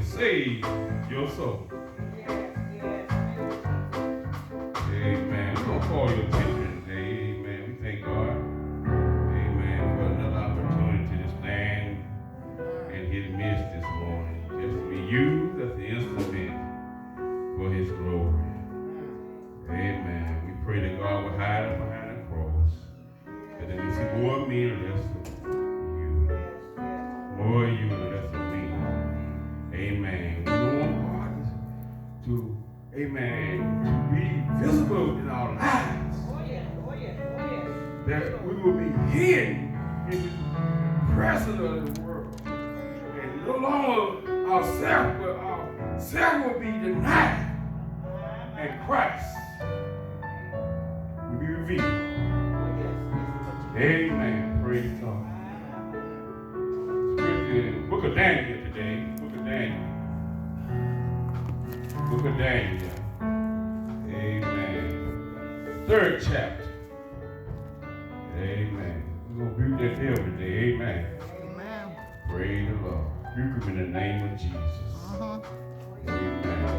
save your soul. Yes, yes. Amen. We're going to call your attention today. Amen. We thank God. Amen. For another opportunity to stand in his midst this morning. Just to be used as the instrument for his glory. Amen. We pray that God will hide us behind the cross. And then we see more of me and less of you. More of you and less of me. Amen. We want God to, amen, to be visible in our lives. Oh yes, oh yes, oh yes. That we will be hidden in the presence of the world. And no longer ourselves, but ourselves will be denied. And Christ will be revealed. Oh yes. Amen. Praise God. Scripture in the book of Daniel today. Book of Daniel. Book of Daniel. Amen. Third chapter. Amen. We're going to rebuke that devil today. Amen. Amen. Praise the Lord. Rebuke him in the name of Jesus. Amen.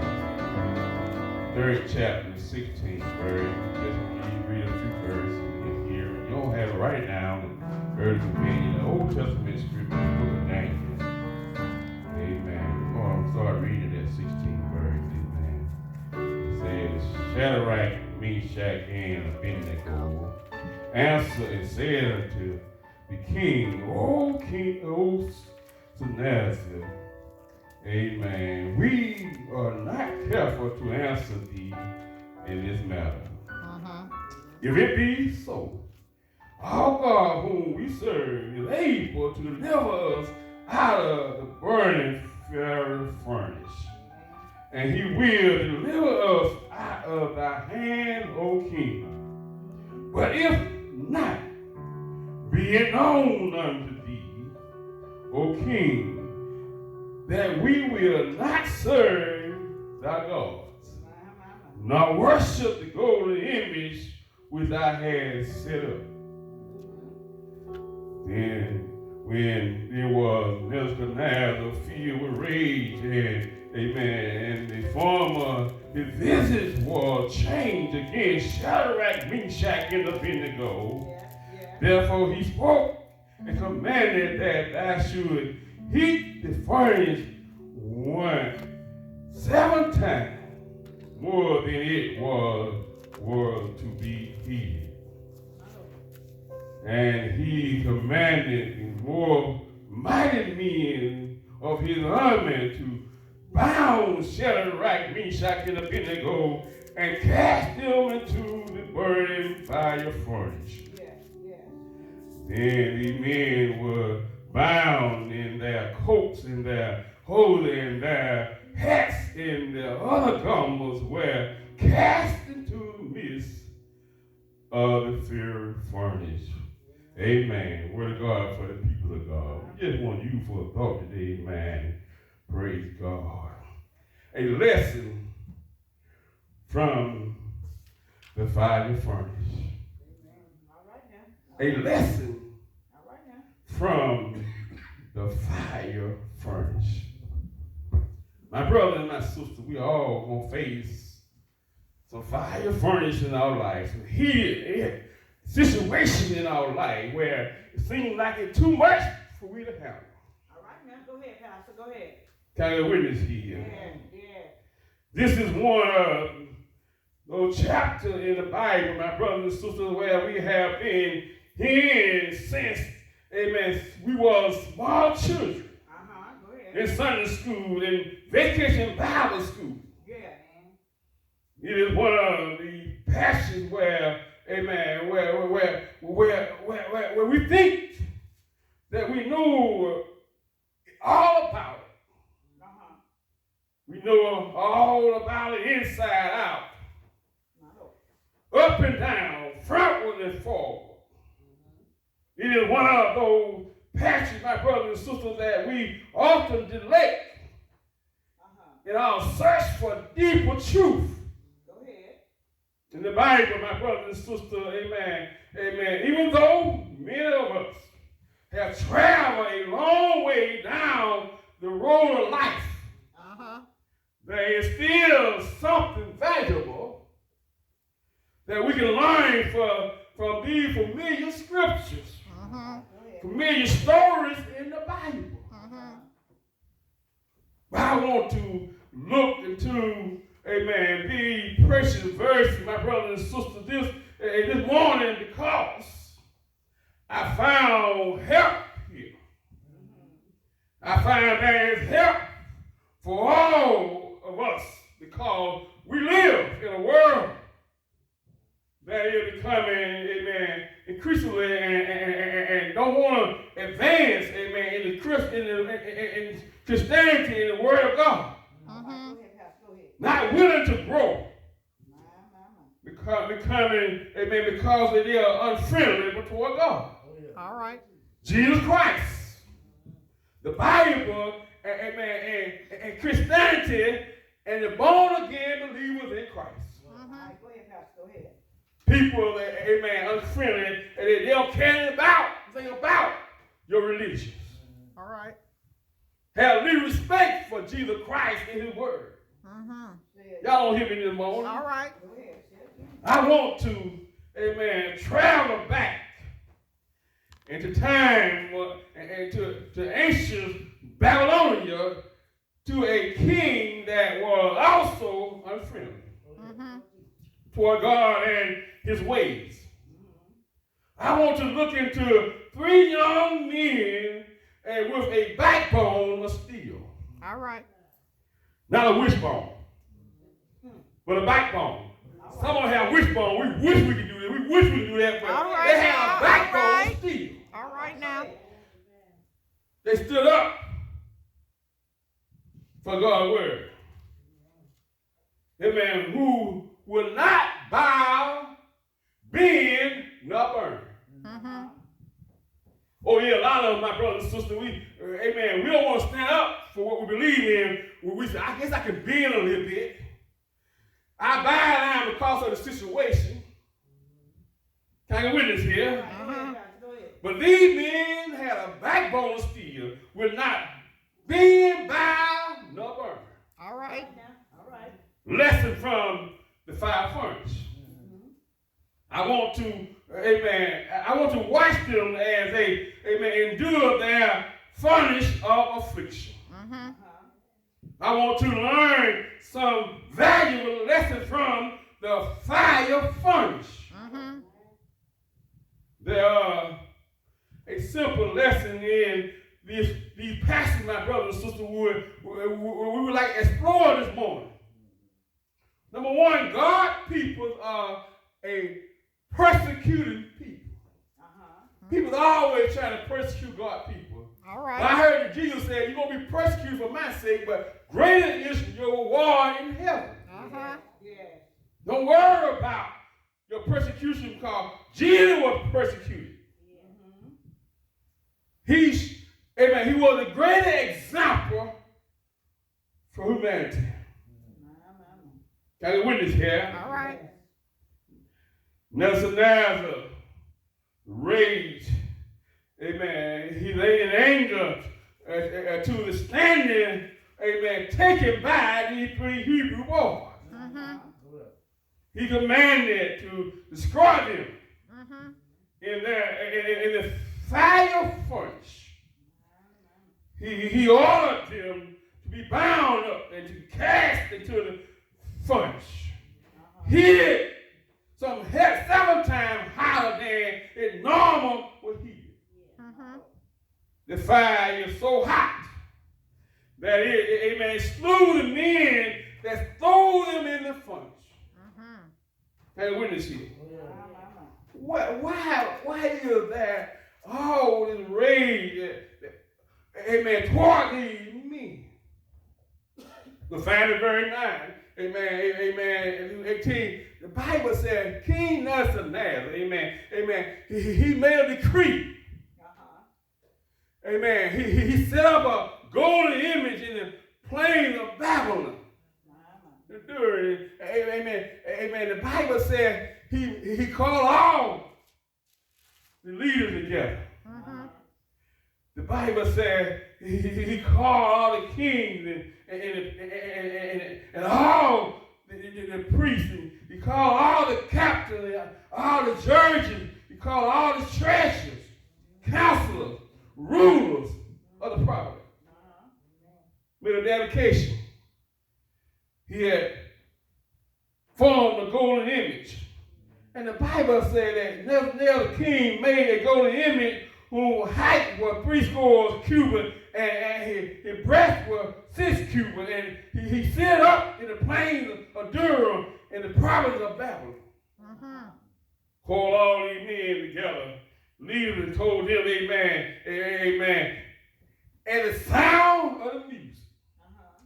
Third chapter, 16th verse. Just read a few verses in here. You don't have it right now. Early companion, the Old Testament scripture, the book of Daniel. Amen. We're going to start reading that 16th verse. Amen. It says, Shadrach, Meshach, and Abednego answered and said unto the king, O Sennacherib, amen, we are not careful to answer thee in this matter. If it be so, our God whom we serve is able to deliver us out of the burning fiery furnace. And he will deliver us out of thy hand, O king. But if not, be it known unto thee, O king, that we will not serve thy gods, nor worship the golden image which thou hast set up. Then, when there was Nebuchadnezzar filled with rage, and amen, and the form of his visage was changed against Shadrach, Meshach, and Abednego. Therefore he spoke and commanded that thou should heat the furnace 7 times more than it was to be heated. And he commanded the more mighty men of his army to bound Shadrach, Meshach, and Abednego and cast them into the burning fire furnace. Then the men were bound in their coats and their holy and their hats and their other garments were cast into the midst of the fiery furnace. Amen. Word of God for the people of God. We just want you for a thought today, amen. Praise God. A lesson from the fiery furnace. A lesson from the fire furnace. My brother and my sister, we all gonna face some fire furnace in our life, some heated situation in our life where it seems like it's too much for we to handle. All right, now go ahead, Pastor. Go ahead. Kind of witness here. Yeah. This is one of those chapters in the Bible, my brothers and sisters, where we have been here since, amen, we were small children. Go ahead. In Sunday school, in vacation Bible school. Yeah, man. It is one of the passages where, amen, where we think that we know all about it. We know all about it inside out. Up and down, frontward and forward. It is one of those passages, my brothers and sisters, that we often delay in our search for deeper truth. Go ahead. In the Bible, my brothers and sisters, amen, even though many of us have traveled a long way down the road of life, there is still something valuable that we can learn from these familiar scriptures, familiar stories in the Bible. But I want to look into, amen, these precious verses, my brothers and sisters, this morning because I found help here. I find there is help for all of us because we live in a world that is becoming, amen, increasingly and don't want to advance, amen, in Christianity, in the Word of God. Not willing to grow. Becoming, amen, because they are unfriendly toward God. All right. Jesus Christ. The Bible, amen, and Christianity, and the born-again believers in Christ. Go ahead, Pastor. Go ahead. People, amen, unfriendly, and they don't care about your religion. All right. Have little respect for Jesus Christ and His Word. Y'all don't hear me this morning. All right. Go ahead. I want to, amen, travel back into time and to ancient Babylonia to a king that was also unfriendly toward God and His ways. I want to look into 3 young men with a backbone of steel. All right. Not a wishbone, but a backbone. Some of them have wishbone. We wish we could do this. We wish we could do that, but All right they have now. a backbone All right. of steel. All right now. They stood up for God's word. Amen. Who will not bow, bend, nor burn. Oh yeah, a lot of them, my brothers and sisters, amen, we don't want to stand up for what we believe in. We say, I guess I can bend a little bit. I bow down because of the situation. Can I get witness here? But these men had a backbone of steel, will not bend, bow, nor burn. All right. All right. Lesson from the 5 furnace. I want to, amen, I want to watch them as they, amen, endure their furnace of affliction. I want to learn some valuable lesson from the fire furnace. There are a simple lesson in these passages, my brothers and sisters, we would like to explore this morning. Number one, God people are a persecuted people. People are always trying to persecute God people. All right. But I heard that Jesus said, you're going to be persecuted for my sake, but greater is your reward in heaven. Yes. Don't worry about your persecution because Jesus was persecuted. Amen, he was a greater example for humanity. Got a witness here. All right. Nebuchadnezzar raged. Amen. He lay in anger to the standing, amen, taken by these 3 Hebrew boys. He commanded to destroy them in the fire furnace. He ordered them to be bound up and to cast into the furnace. Heated some 7 times hotter than it normal was heated. The fire is so hot that it amen, slew the men that threw them in the furnace. Hey, witness here. Why is there all this rage, amen, toward these men? We find it very 9. Amen. 18. The Bible says King Nebuchadnezzar, amen, he made a decree. Amen. He set up a golden image in the plain of Babylon. Amen. The Bible says he called all the leaders together. The Bible says he called all the kings and all the priests. And he called all the captains, all the judges. He called all the treasurers, counselors, rulers of the property. With a dedication. He had formed a golden image. And the Bible said that Nebuchadnezzar the king made a golden image whose height was 70 cubits and his breadth was 6 cubits. And he set up in the plains of Dura in the province of Babylon. Called all these men together. Leaders and told them, amen, amen. And the sound of the music.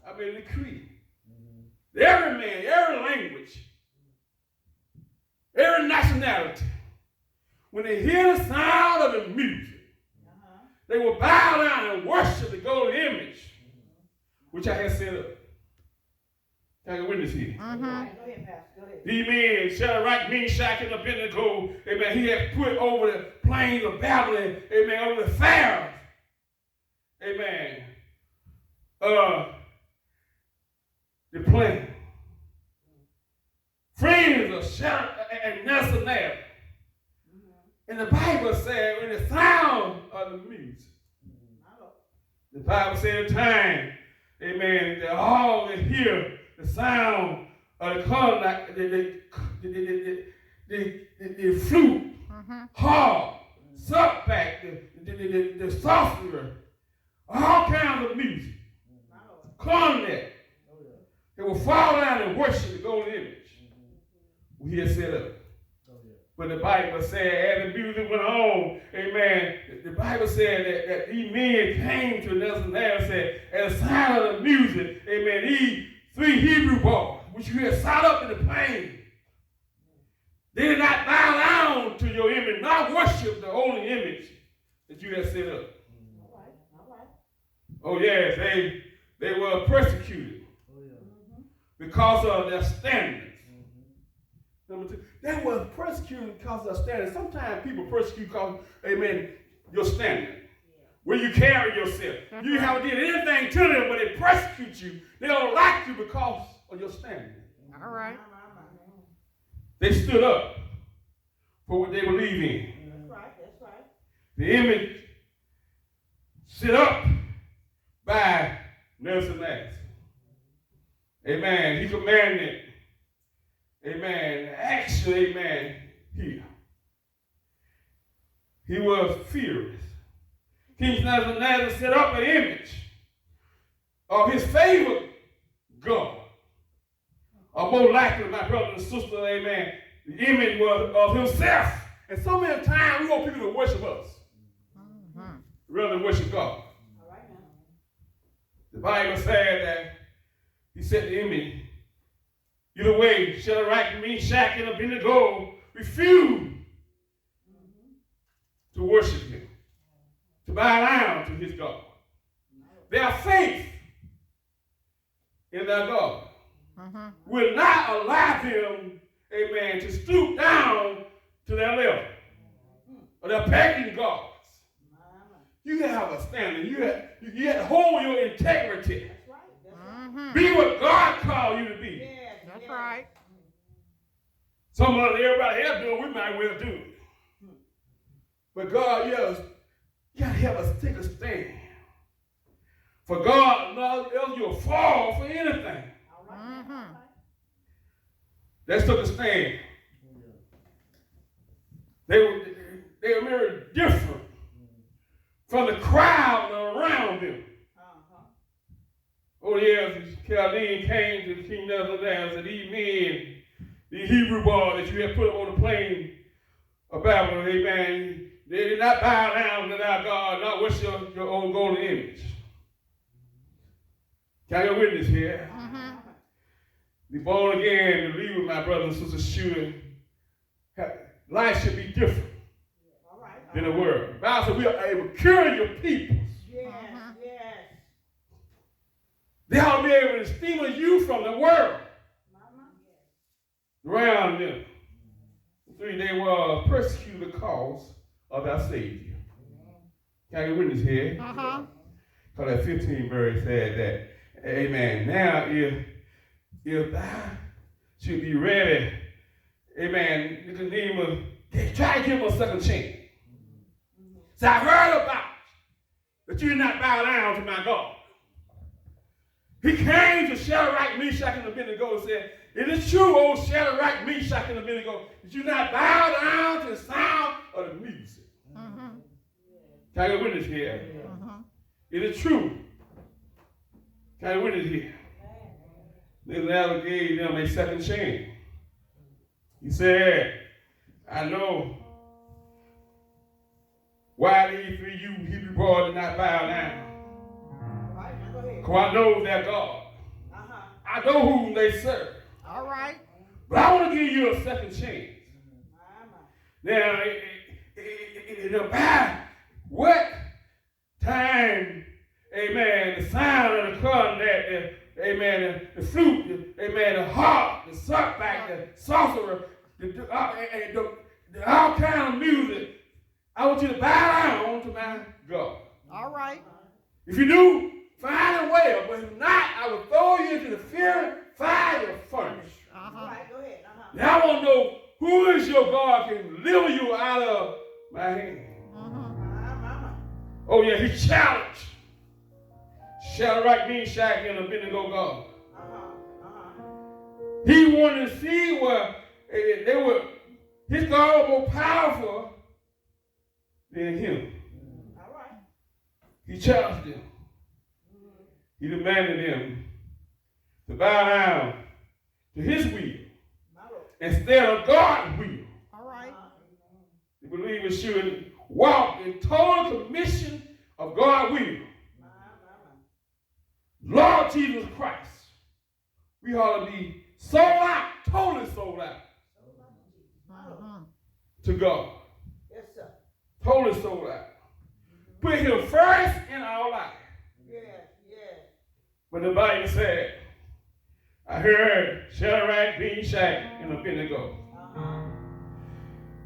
I made a decree. Every man, every language, every nationality, when they hear the sound of the music, they will bow down and worship the golden image, which I had set up. Can I get witness here? Go ahead, Pastor. Go ahead. These men, Shadrach, Meshach, and Abednego, amen, he had put over the plains of Babylon, amen, over the Pharaohs, amen, the plain. Friends of Shadrach and Nebuchadnezzar. And the Bible said, in the sound of the music, the Bible said, time, amen, that all that hear the sound of the cornet, the flute, harp, subback, the sorcerer, all kinds of music, cornet. They will fall down and worship the golden image we had set up. But the Bible said, as the music went on, amen, the Bible said that these men came to Nebuchadnezzar and said, at the sound of the music, amen, these 3 Hebrew boys, which you had sat up in the plain, they did not bow down to your image, not worship the holy image that you had set up. All right. Oh, yes, they were persecuted because of their standards. Number 2, they were persecuted because of their standards. Sometimes people persecute because, amen, your standard. Where you carry yourself. You haven't did anything to them, but they persecute you. They don't like you because of your standard. All right. They stood up for what they believe in. That's right. The image set up by Nebuchadnezzar. Amen. He commanded, amen, action, amen, here. He was furious. King Nebuchadnezzar set up an image of his favorite God. Or more likely, my brothers and sisters, amen, the image was of himself. And so many times we want people to worship us rather than worship God. All right now. The Bible said that he set the image. Either way, Shadrach, Meshach, and Abednego refused to worship him, to bow down to his God. Their faith in their God will not allow them, amen, to stoop down to their level or their pagan gods. You have a standard. You have to hold your integrity. That's right. Be what God called you to be. That's right. Some of everybody else doing, we might well do it. But God, you got to help us take a stand. For God, else you'll fall for anything. All right. Let's take a stand. They were very different from the crowd around them. Oh, yes, Chaldean came to King Nebuchadnezzar and said, these men, these Hebrew boys that you have put up on the plain of Babylon, amen, they did not bow down to our God, not worship your own golden image. Can I get a witness here? The born again, believe with my brothers and sisters, shooting. Life should be different than the world. The Bible said we are able to cure your people. Yes. They ought to be able to distinguish you from the world around them. 3, they were persecuted because of our Savior. Can I get a witness here? Because that 15th verse said that, amen, now if thou should be ready, amen, Nicodemus, try to give him a second chance. So I heard about that you did not bow down to my God. He came to Shadrach, Meshach, and Abednego and said, it is true, O Shadrach, Meshach, and Abednego, that you not bow down to the sound of the music. Can I get a witness here? It is true. Can I get a witness here? Then Lord gave them a second chance. He said, I know why these three you Hebrew boys did not bow down. Because I know their God. I know whom they serve. All right. But I want to give you a second chance. Now, by what time, amen, the sound of the cornet, amen, the flute, amen, the harp, the suckback, the sorcerer, the all kind of music, I want you to bow down to my God. All right. If you do, fine and well, but if not, I will throw you into the fire furnace. Right, go ahead. Now I want to know who is your God can deliver you out of my hand. Oh yeah, he challenged Shadrach, Meshach, and Abednego God. He wanted to see where his God was more powerful than him. All right. He challenged them. He demanded them to bow down to his will instead of God's will. All right. The believer should walk in total submission of God's will. Lord Jesus Christ, we ought to be sold out, totally sold out to God. Yes, sir. Totally sold out. Put him first in our life. Yes, yes. But the Bible said, I heard Shadrach, Meshach, and Abednego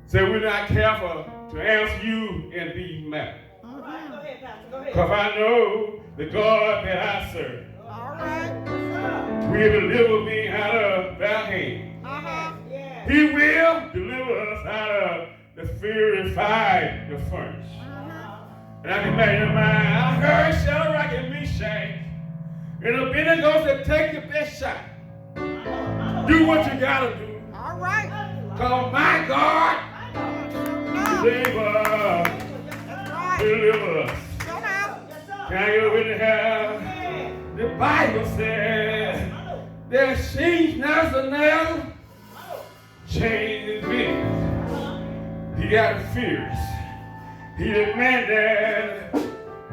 say we're not careful to answer you and be mad. All right, go ahead, Pastor. Go ahead. Because I know the God that I serve All right. will deliver me out of their hand. Yes. He will deliver us out of the fiery fire, the furnace. And I can imagine I heard Shadrach and Meshach and Abednego said, take your best shot. Do what you gotta do. All right. Cause my God deliver us. Go now. Can you really have? The Bible says there change Nazareth, change me. He got fierce. He demanded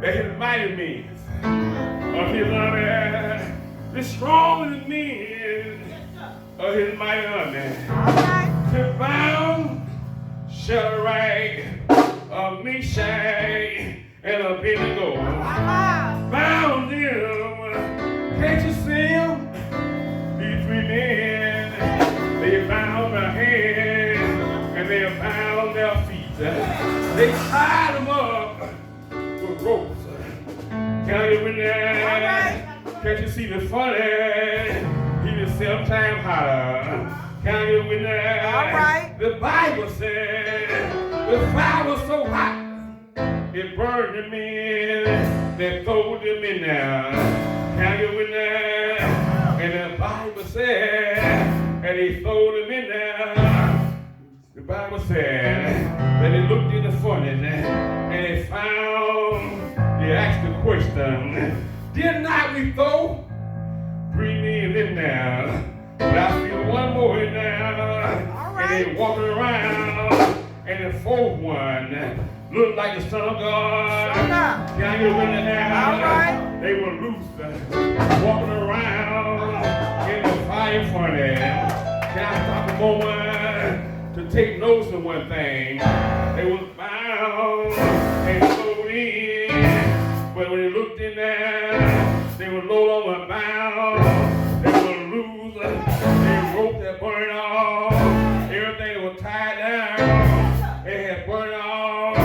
that his mighty men of his army, the strongest men of his mighty army, to bound Shadrach, Meshach, and Abednego. Bound them. Can't you see them? These three men, they bound their hands and they bound their feet. They tied them up with ropes. Can I get in there? Can't you see the funny? He was 7 times hotter. Can I get in there? All right. The Bible says the fire was so hot, it burned the men that threw them in there. Can I get in there? And the Bible said, and he threw them in there. The Bible said that they looked in the furnace and they found, they asked the question, did not we throw 3 men in there? But I feel one more in there. And they walking around, and the 4th one looked like the Son of God. Can I get in there? All right. They were loose, walking around in the fire furnace. Can I stop a moment to take notice of one thing? They were bound and thrown in, but when they looked in there, they were no longer bound. They were loose. They rope that burned off. Everything was tied down. They had burned off,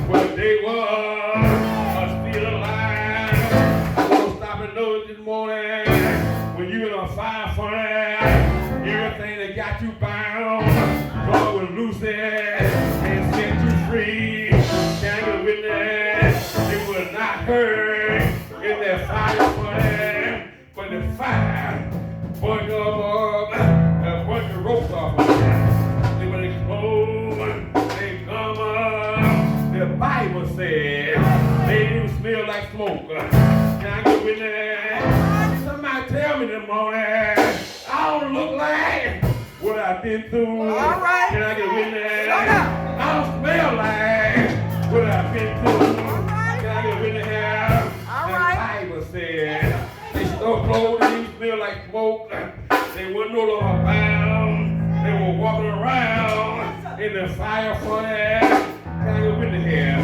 but they were still alive. a fire furnace. Everything that got you bound, God will loose it and set you free. Can you witness? It will not hurt in that fire furnace, but the fire burn you up, burn the ropes off of them. When they close, they come up. The Bible says they even smell like smoke. Can I get witness? Somebody tell me this morning, I don't look like what I've been through. All right. Can I get witness? Shut up. I don't smell like what I've been through. All right. Can I get witness here? All The right. Bible says they stole clothes and they smell like smoke. They were no longer bound. They were walking around in the fire furnace. Can I get witness here?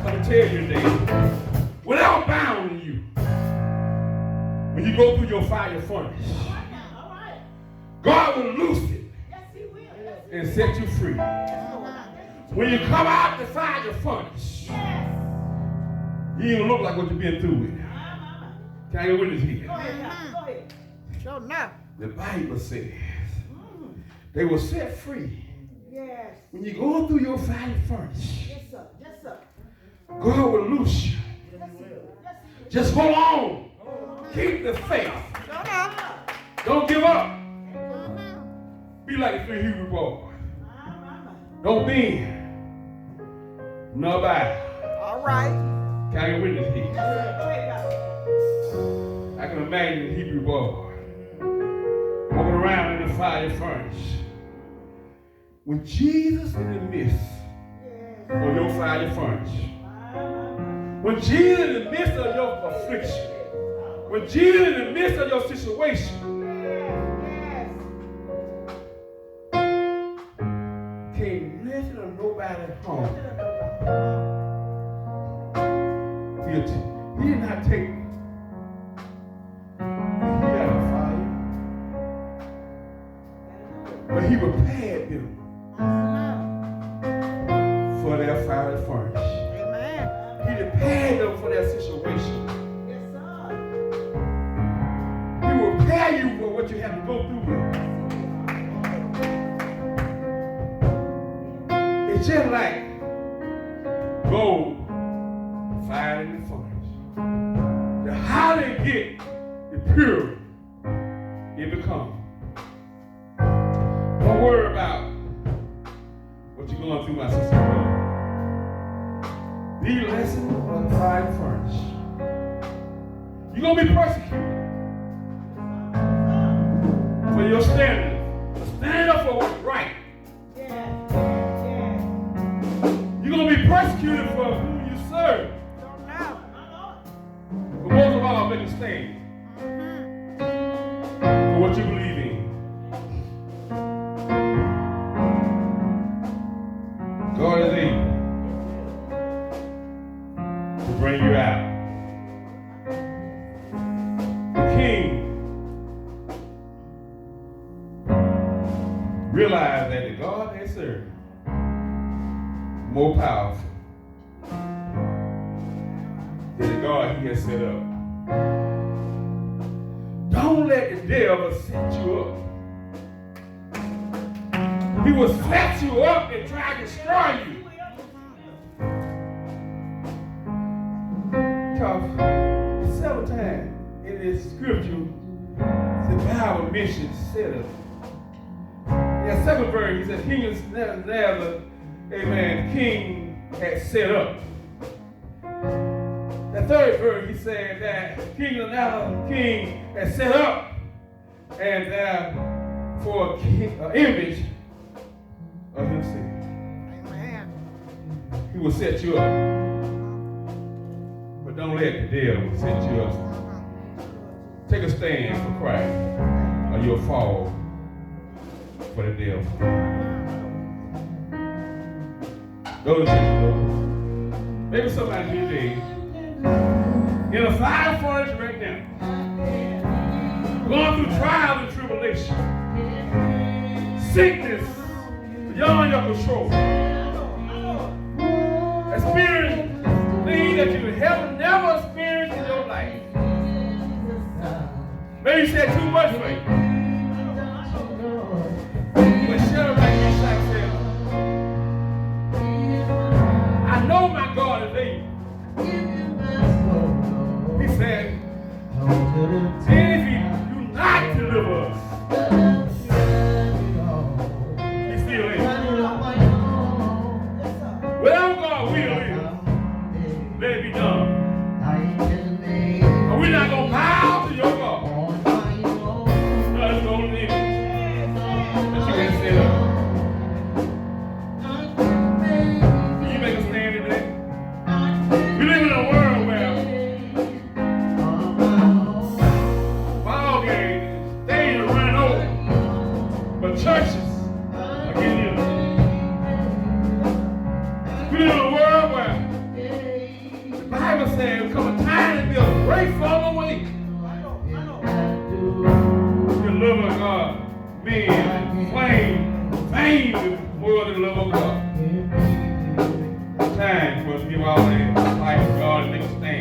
Let me tell you today, without bound you, when you go through your fire furnace, God will loose it and set you free. When you come out the fire furnace, you don't look like what you've been through with. Can I get witness here? Go ahead, Pastor. Go ahead. Sure enough. The Bible says they will set free. Yes. When you go through your fire furnace, Yes, sir. Yes, sir. God will loose you. Yes, sir. Just hold on. Keep the faith. Sure enough. Don't give up. Be like the 3 Hebrew boys. Don't bend. No bow. All right. Can I get witness here? Yes, sir. Go ahead, Pastor. I can imagine the Hebrew boy walking around in the fire furnace. When Jesus in the midst of your fire furnace, when Jesus in the midst of your affliction, when Jesus in the midst of your situation, can't listen to nobody at home. He did not take. He had a fire, but he prepared them for their fire furnace. Amen. He prepared them for their situation. Yes, sir. He will prepare you for what you have to go through with. It's just like gold fired in the furnace. The higher they get, the purer it becomes. Don't worry about what you're going through, my sister. These lessons of the fire furnace. You're going to be persecuted for your standing. Stand up for what's right. You're going to be persecuted for who you serve. Sure enough. But most of all, make a stand for what you believe in. God is able to bring you out. The king realized that the God they serve more powerful than the God he has set up. Don't let the devil set you up. He will set you up and try to destroy you. Because several times in this scripture, the Bible mentions set up. Yeah, second verse, he says, King Nebuchadnezzar, amen, the king had set up. The third verse, he said that King had set up and for an image of himself. Amen. He will set you up. But don't let the devil set you up. Take a stand for Christ or you'll fall for the devil. Those are maybe somebody here today in a fire furnace right now, going through trials and tribulation, sickness beyond your control, experience things that you have never experienced in your life. Maybe you said too much faith. But Shadrach, Meshach said, I know my God is able. He said, and if he do not deliver us, he's still able. Whatever God will is, let it be done. And we're not going to bow to your God. No, it's going to leave it. But you can't stand up. Can you make a stand today? We live in a world where ball games, things are running over, but churches are getting in. We live in a world where the Bible says there's come a time to be a great fall away. The love of God, men, fame before the love of God. It's time for us to give our life to God and make a stand.